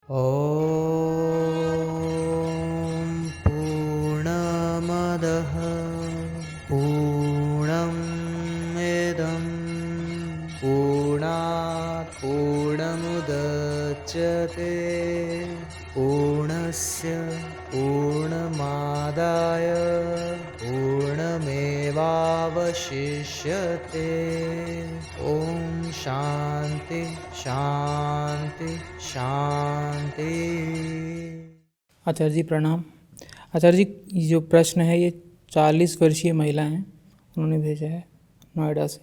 ॐ पूर्णमदः पूर्णमिदं पूर्णात् पूर्णमुदच्यते पूर्णस्य पूर्णमादाय पूर्णमेवावशिष्यते। ॐ शान्ति शान्ति शान्ति। आचार्य जी प्रणाम। आचार्य जी, ये जो प्रश्न है ये 40 वर्षीय महिला हैं, उन्होंने भेजा है नोएडा से।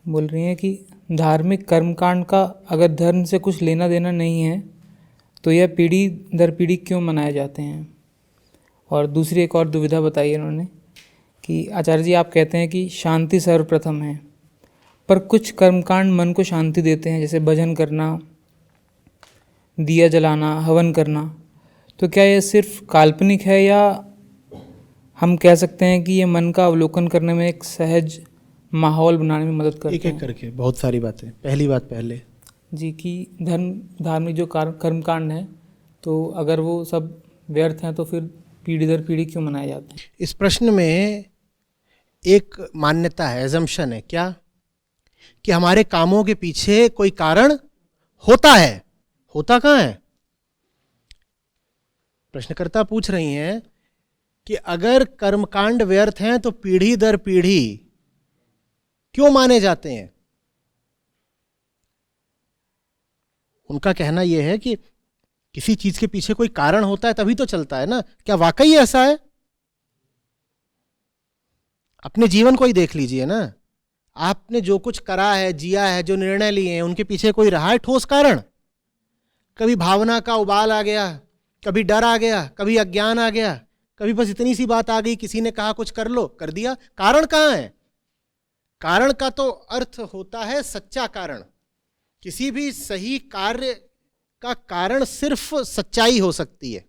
बोल रही हैं कि धार्मिक कर्मकांड का अगर धर्म से कुछ लेना देना नहीं है तो यह पीढ़ी दर पीढ़ी क्यों मनाए जाते हैं। और दूसरी एक और दुविधा बताई उन्होंने कि आचार्य जी आप कहते हैं कि शांति सर्वप्रथम है, पर कुछ कर्मकांड मन को शांति देते हैं, जैसे भजन करना, दिया जलाना, हवन करना। तो क्या यह सिर्फ काल्पनिक है या हम कह सकते हैं कि ये मन का अवलोकन करने में एक सहज माहौल बनाने में मदद करते हैं? एक एक करके बहुत सारी बातें। पहली बात पहले जी, कि धार्मिक जो कर्मकांड है तो अगर वो सब व्यर्थ हैं तो फिर पीढ़ी दर पीढ़ी क्यों मनाए जाते हैं? इस प्रश्न में एक मान्यता है, एजम्पशन है क्या, कि हमारे कामों के पीछे कोई कारण होता है। होता कहाँ है? प्रश्नकर्ता पूछ रही हैं कि अगर कर्मकांड व्यर्थ हैं तो पीढ़ी दर पीढ़ी क्यों माने जाते हैं। उनका कहना यह है कि किसी चीज के पीछे कोई कारण होता है तभी तो चलता है ना। क्या वाकई ऐसा है? अपने जीवन को ही देख लीजिए ना। आपने जो कुछ करा है, जिया है, जो निर्णय लिए हैं, उनके पीछे कोई रहा है ठोस कारण? कभी भावना का उबाल आ गया, कभी डर आ गया, कभी अज्ञान आ गया, कभी बस इतनी सी बात आ गई, किसी ने कहा कुछ कर लो, कर दिया। कारण कहाँ है? कारण का तो अर्थ होता है सच्चा कारण। किसी भी सही कार्य का कारण सिर्फ सच्चाई हो सकती है,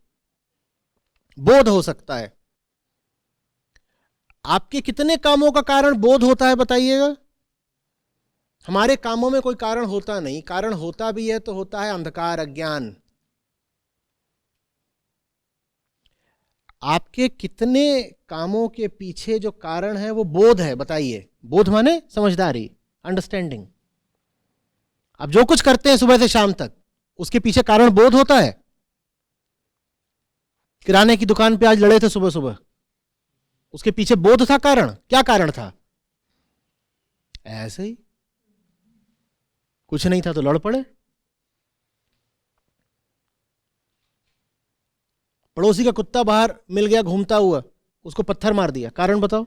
बोध हो सकता है। आपके कितने कामों का कारण बोध होता है बताइएगा? हमारे कामों में कोई कारण होता नहीं। कारण होता भी है तो होता है अंधकार, अज्ञान। आपके कितने कामों के पीछे जो कारण है वो बोध है बताइए? बोध माने समझदारी, अंडरस्टैंडिंग। आप जो कुछ करते हैं सुबह से शाम तक, उसके पीछे कारण बोध होता है। किराने की दुकान पे आज लड़े थे सुबह सुबह, उसके पीछे बोध था, कारण क्या कारण था? ऐसे ही कुछ नहीं था तो लड़ पड़े। पड़ोसी का कुत्ता बाहर मिल गया घूमता हुआ, उसको पत्थर मार दिया, कारण बताओ?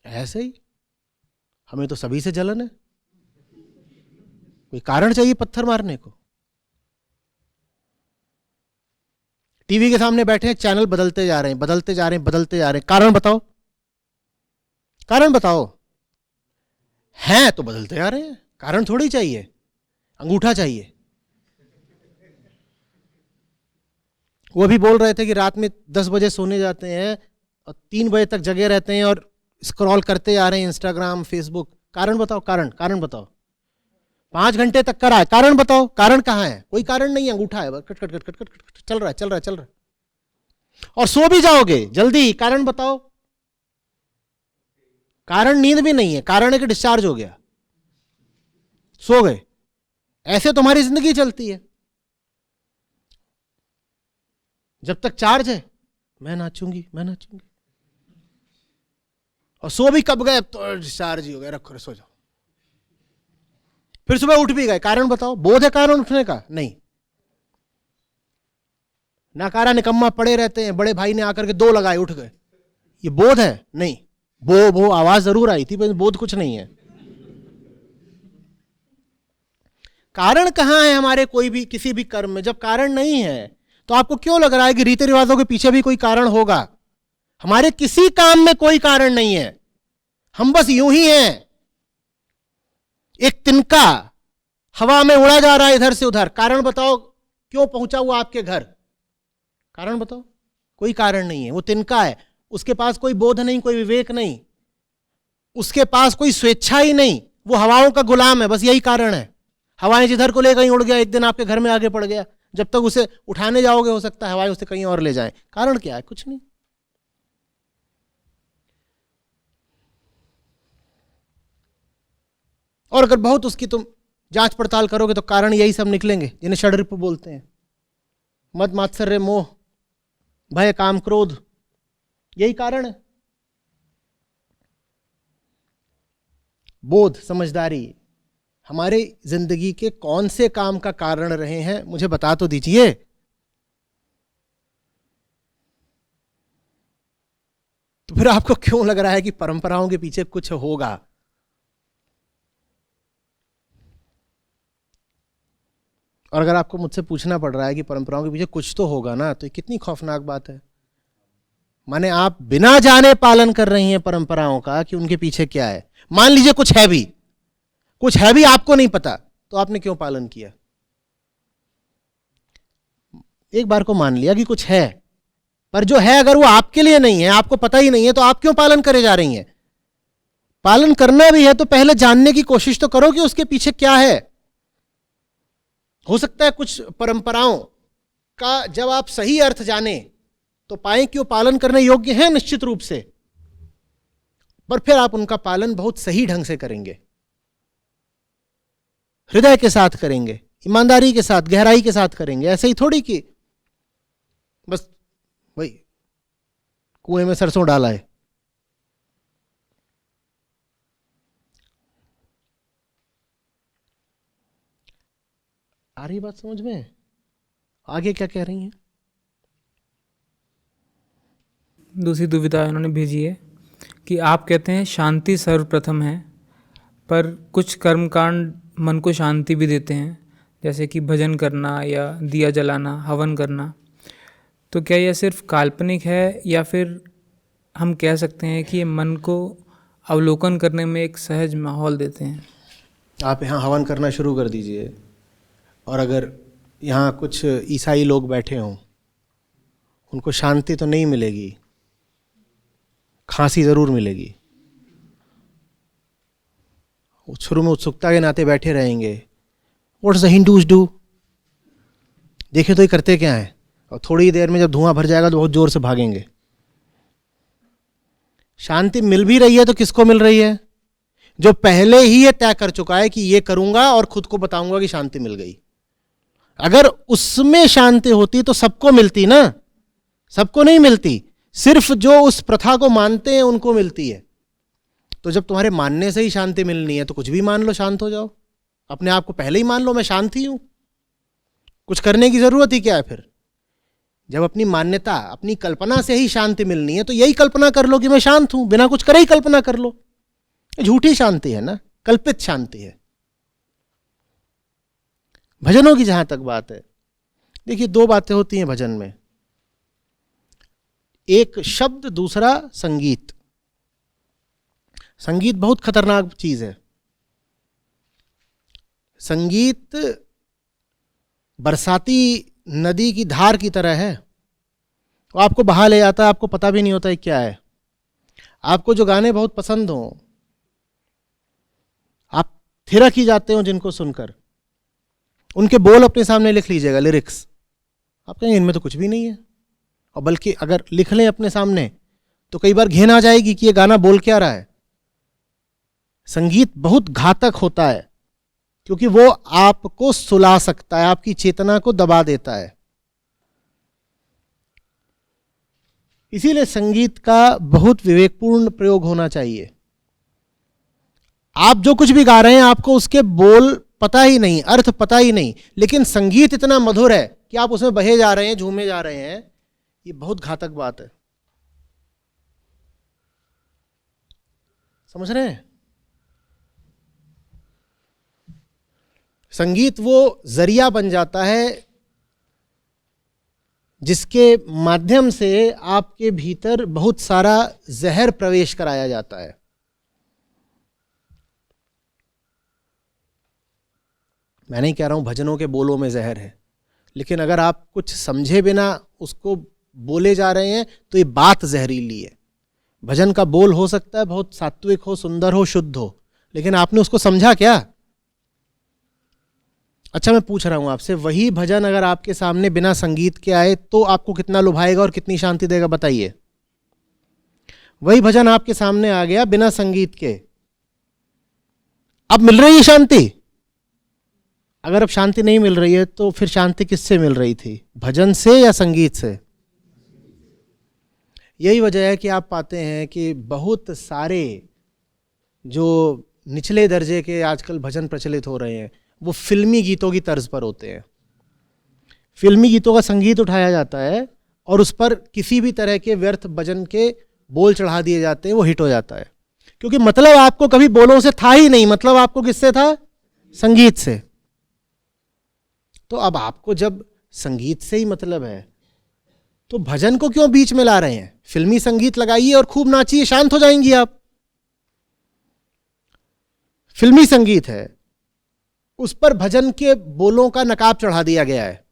ऐसे ही हमें तो सभी से जलन है, कोई कारण चाहिए पत्थर मारने को। टीवी के सामने बैठे हैं, चैनल बदलते जा रहे हैं, बदलते जा रहे हैं, बदलते जा रहे हैं, कारण बताओ? कारण बताओ। हैं तो बदलते जा रहे हैं, कारण थोड़ी चाहिए, अंगूठा चाहिए। वो भी बोल रहे थे कि रात में 10 बजे सोने जाते हैं और 3 बजे तक जगे रहते हैं और स्क्रॉल करते जा रहे हैं इंस्टाग्राम, फेसबुक। कारण बताओ, कारण बताओ। 5 घंटे तक करा है, कारण बताओ? कारण कहाँ है? कोई कारण नहीं है, अंगूठा है, cut cut cut cut cut cut चल रहा है, चल रहा है, चल रहा है। और सो भी जाओगे जल्दी, कारण बताओ? कारण नींद भी नहीं है, कारण है कि डिस्चार्ज हो गया, सो गए। ऐसे तुम्हारी जिंदगी चलती है। जब तक चार्ज है मैं नाचूंगी, मैं नाचूंगी, और सो भी कब गए? तो डिस्चार्ज ही हो गया, रखो सो जाओ। फिर सुबह उठ भी गए, कारण बताओ? बोध है कारण उठने का? नहीं। नाकारा निकम्मा पड़े रहते हैं, बड़े भाई ने आकर के 2 लगाए, उठ गए, ये बोध है? नहीं। वो आवाज जरूर आई थी, पर बोध कुछ नहीं है। कारण कहां है हमारे कोई भी किसी भी कर्म में? जब कारण नहीं है तो आपको क्यों लग रहा है कि रीति रिवाजों के पीछे भी कोई कारण होगा? हमारे किसी काम में कोई कारण नहीं है, हम बस यूं ही हैं। एक तिनका हवा में उड़ा जा रहा है इधर से उधर, कारण बताओ क्यों पहुंचा हुआ आपके घर? कारण बताओ? कोई कारण नहीं है, वो तिनका है, उसके पास कोई बोध नहीं, कोई विवेक नहीं, उसके पास कोई स्वेच्छा ही नहीं, वो हवाओं का गुलाम है, बस यही कारण है। हवाएं जिधर को ले कहीं उड़ गया, एक दिन आपके घर में आगे पड़ गया, जब तक उसे उठाने जाओगे हो सकता है हवाएं उसे कहीं और ले जाएं। कारण क्या है? कुछ नहीं। और अगर बहुत उसकी तुम जांच पड़ताल करोगे तो कारण यही सब निकलेंगे जिन्हें षड्रिप बोलते हैं। मद मात्सर्य मोह भय काम क्रोध, यही कारण है। बोध समझदारी हमारे जिंदगी के कौन से काम का कारण रहे हैं, मुझे बता तो दीजिए। तो फिर आपको क्यों लग रहा है कि परंपराओं के पीछे कुछ होगा? और अगर आपको मुझसे पूछना पड़ रहा है कि परंपराओं के पीछे कुछ तो होगा ना, तो ये कितनी खौफनाक बात है। माने आप बिना जाने पालन कर रही हैं परंपराओं का कि उनके पीछे क्या है। मान लीजिए कुछ है भी आपको नहीं पता, तो आपने क्यों पालन किया? एक बार को मान लिया कि कुछ है, पर जो है अगर वो आपके लिए नहीं है, आपको पता ही नहीं है, तो आप क्यों पालन करे जा रही हैं? पालन करना भी है तो पहले जानने की कोशिश तो करो कि उसके पीछे क्या है। हो सकता है कुछ परंपराओं का जब आप सही अर्थ जाने तो पाएं कि वो पालन करने योग्य है निश्चित रूप से, पर फिर आप उनका पालन बहुत सही ढंग से करेंगे, हृदय के साथ करेंगे, ईमानदारी के साथ, गहराई के साथ करेंगे। ऐसे ही थोड़ी कि बस भाई कुएं में सरसों डाला है। आ रही बात समझ में? आगे क्या कह रही हैं? दूसरी दुविधा उन्होंने भेजी है कि आप कहते हैं शांति सर्वप्रथम है, पर कुछ कर्मकांड मन को शांति भी देते हैं, जैसे कि भजन करना या दिया जलाना, हवन करना। तो क्या यह सिर्फ काल्पनिक है या फिर हम कह सकते हैं कि ये मन को अवलोकन करने में एक सहज माहौल देते हैं? आप यहाँ हवन करना शुरू कर दीजिए, और अगर यहाँ कुछ ईसाई लोग बैठे हों, उनको शांति तो नहीं मिलेगी, खांसी जरूर मिलेगी। वो शुरू में उत्सुकता के नाते बैठे रहेंगे, व्हाट्स द हिंदूज डू, देखे तो ये करते क्या हैं, और थोड़ी देर में जब धुआं भर जाएगा तो बहुत जोर से भागेंगे। शांति मिल भी रही है तो किसको मिल रही है? जो पहले ही ये तय कर चुका है कि ये करूंगा और खुद को बताऊंगा कि शांति मिल गई। अगर उसमें शांति होती तो सबको मिलती ना, सबको नहीं मिलती, सिर्फ जो उस प्रथा को मानते हैं उनको मिलती है। तो जब तुम्हारे मानने से ही शांति मिलनी है तो कुछ भी मान लो, शांत हो जाओ। अपने आप को पहले ही मान लो मैं शांत ही हूं, कुछ करने की जरूरत ही क्या है फिर? जब अपनी मान्यता, अपनी कल्पना से ही शांति मिलनी है तो यही कल्पना कर लो कि मैं शांत हूं, बिना कुछ करे ही कल्पना कर लो। झूठी शांति है ना, कल्पित शांति है। भजनों की जहां तक बात है, देखिए दो बातें होती हैं भजन में, एक शब्द, दूसरा संगीत। संगीत बहुत खतरनाक चीज है। संगीत बरसाती नदी की धार की तरह है, वो आपको बहा ले जाता है, आपको पता भी नहीं होता है क्या है। आपको जो गाने बहुत पसंद हों, आप थिरक ही जाते हो जिनको सुनकर, उनके बोल अपने सामने लिख लीजिएगा, लिरिक्स, आप कहेंगे इनमें तो कुछ भी नहीं है। और बल्कि अगर लिख लें अपने सामने तो कई बार घिन आ जाएगी कि ये गाना बोल क्या रहा है। संगीत बहुत घातक होता है क्योंकि वो आपको सुला सकता है, आपकी चेतना को दबा देता है। इसीलिए संगीत का बहुत विवेकपूर्ण प्रयोग होना चाहिए। आप जो कुछ भी गा रहे हैं आपको उसके बोल पता ही नहीं, अर्थ पता ही नहीं, लेकिन संगीत इतना मधुर है कि आप उसमें बहे जा रहे हैं, झूमे जा रहे हैं। ये बहुत घातक बात है, समझ रहे हैं? संगीत वो जरिया बन जाता है जिसके माध्यम से आपके भीतर बहुत सारा जहर प्रवेश कराया जाता है। मैं नहीं कह रहा हूं भजनों के बोलों में जहर है, लेकिन अगर आप कुछ समझे बिना उसको बोले जा रहे हैं तो ये बात जहरीली है। भजन का बोल हो सकता है बहुत सात्विक हो, सुंदर हो, शुद्ध हो, लेकिन आपने उसको समझा क्या? अच्छा, मैं पूछ रहा हूं आपसे, वही भजन अगर आपके सामने बिना संगीत के आए तो आपको कितना लुभाएगा और कितनी शांति देगा, बताइए। वही भजन आपके सामने आ गया बिना संगीत के, अब मिल रही है शांति? अगर अब शांति नहीं मिल रही है तो फिर शांति किससे मिल रही थी, भजन से या संगीत से? यही वजह है कि आप पाते हैं कि बहुत सारे जो निचले दर्जे के आजकल भजन प्रचलित हो रहे हैं वो फिल्मी गीतों की तर्ज पर होते हैं। फिल्मी गीतों का संगीत उठाया जाता है और उस पर किसी भी तरह के व्यर्थ भजन के बोल चढ़ा दिए जाते हैं, वो हिट हो जाता है। क्योंकि मतलब आपको कभी बोलों से था ही नहीं, मतलब आपको किससे था? संगीत से। तो अब आपको जब संगीत से ही मतलब है तो भजन को क्यों बीच में ला रहे हैं? फिल्मी संगीत लगाइए और खूब नाचिए, शांत हो जाएंगी आप। फिल्मी संगीत है, उस पर भजन के बोलों का नकाब चढ़ा दिया गया है।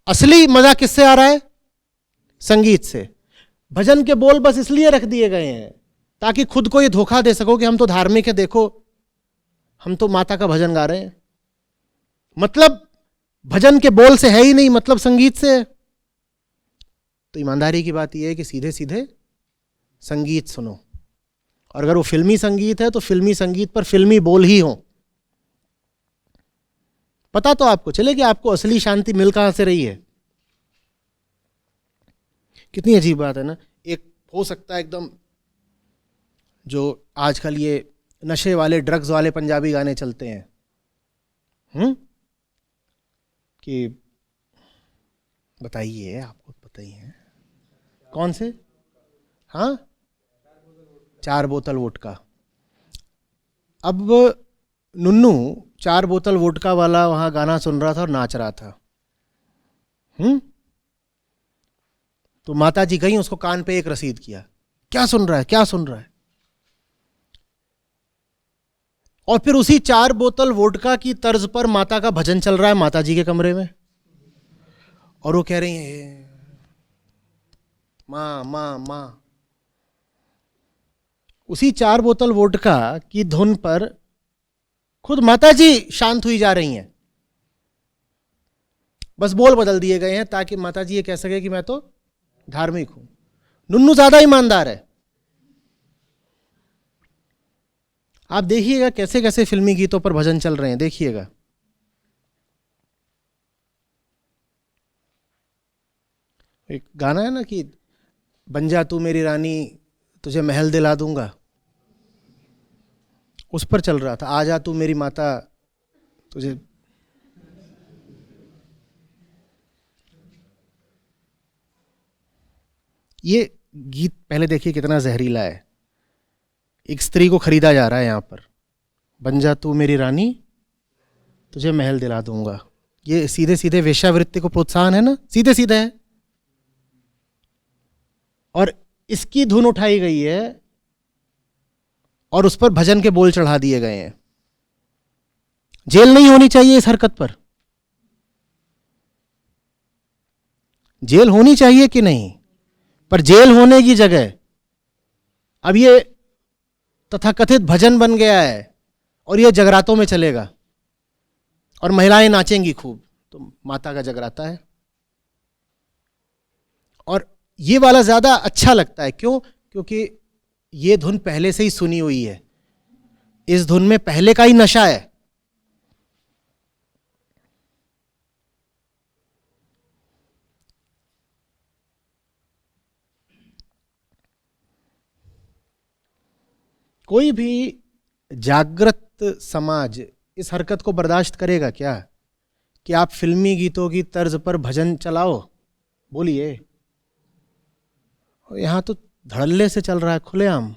असली मजा किससे आ रहा है? संगीत से। भजन के बोल बस इसलिए रख दिए गए हैं ताकि खुद को ये धोखा दे सको कि हम तो धार्मिक है, देखो हम तो माता का भजन गा रहे हैं। मतलब भजन के बोल से है ही नहीं, मतलब संगीत से है। तो ईमानदारी की बात यह है कि सीधे सीधे संगीत सुनो, और अगर वो फिल्मी संगीत है तो फिल्मी संगीत पर फिल्मी बोल ही हो। पता तो आपको चले कि आपको असली शांति मिल कहां से रही है। कितनी अजीब बात है ना। एक हो सकता है एकदम जो आजकल ये नशे वाले ड्रग्स वाले पंजाबी गाने चलते हैं, कि बताइए, आपको पता ही है कौन से? हाँ, 4 बोतल वोडका। अब नुन्नू 4 बोतल वोडका वाला वहां गाना सुन रहा था और नाच रहा था। तो माता जी गई, उसको कान पे एक रसीद किया, क्या सुन रहा है, क्या सुन रहा है? और फिर उसी 4 बोतल वोडका की तर्ज पर माता का भजन चल रहा है माता जी के कमरे में, और वो कह रही है माँ माँ माँ। उसी 4 बोतल वोडका की धुन पर खुद माता जी शांत हुई जा रही हैं। बस बोल बदल दिए गए हैं ताकि माता जी ये कह सके कि मैं तो धार्मिक हूं। नुन्नू ज्यादा ईमानदार है। आप देखिएगा कैसे कैसे फिल्मी गीतों पर भजन चल रहे हैं, देखिएगा। एक गाना है ना कि बन जा तू मेरी रानी तुझे महल दिला दूंगा, उस पर चल रहा था। आ जा तू मेरी माता तुझे। ये गीत पहले देखिए कितना जहरीला है। एक स्त्री को खरीदा जा रहा है यहां पर, बन जा तू मेरी रानी तुझे महल दिला दूंगा। ये सीधे सीधे वेश्यावृत्ति को प्रोत्साहन है ना, सीधे सीधे है। और इसकी धुन उठाई गई है और उस पर भजन के बोल चढ़ा दिए गए हैं। जेल नहीं होनी चाहिए इस हरकत पर? जेल होनी चाहिए कि नहीं? पर जेल होने की जगह अब ये तथाकथित भजन बन गया है और ये जगरातों में चलेगा और महिलाएं नाचेंगी खूब, तो माता का जगराता है। और ये वाला ज्यादा अच्छा लगता है। क्यों? क्योंकि ये धुन पहले से ही सुनी हुई है, इस धुन में पहले का ही नशा है। कोई भी जागृत समाज इस हरकत को बर्दाश्त करेगा क्या कि आप फिल्मी गीतों की तर्ज पर भजन चलाओ? बोलिए। यहां तो धड़ल्ले से चल रहा है, खुलेआम।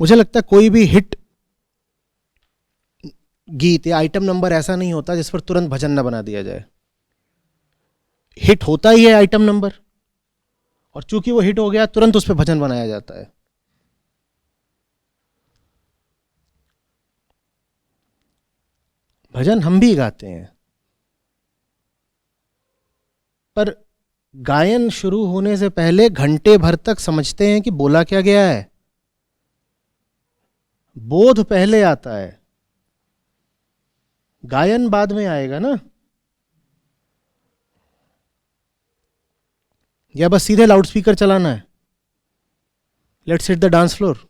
मुझे लगता है कोई भी हिट गीत या आइटम नंबर ऐसा नहीं होता जिस पर तुरंत भजन न बना दिया जाए। हिट होता ही है आइटम नंबर, और चूंकि वो हिट हो गया तुरंत उस पर भजन बनाया जाता है। भजन हम भी गाते हैं, पर गायन शुरू होने से पहले घंटे भर तक समझते हैं कि बोला क्या गया है। बोध पहले आता है, गायन बाद में आएगा ना। या बस सीधे लाउडस्पीकर चलाना है, let's hit the dance floor.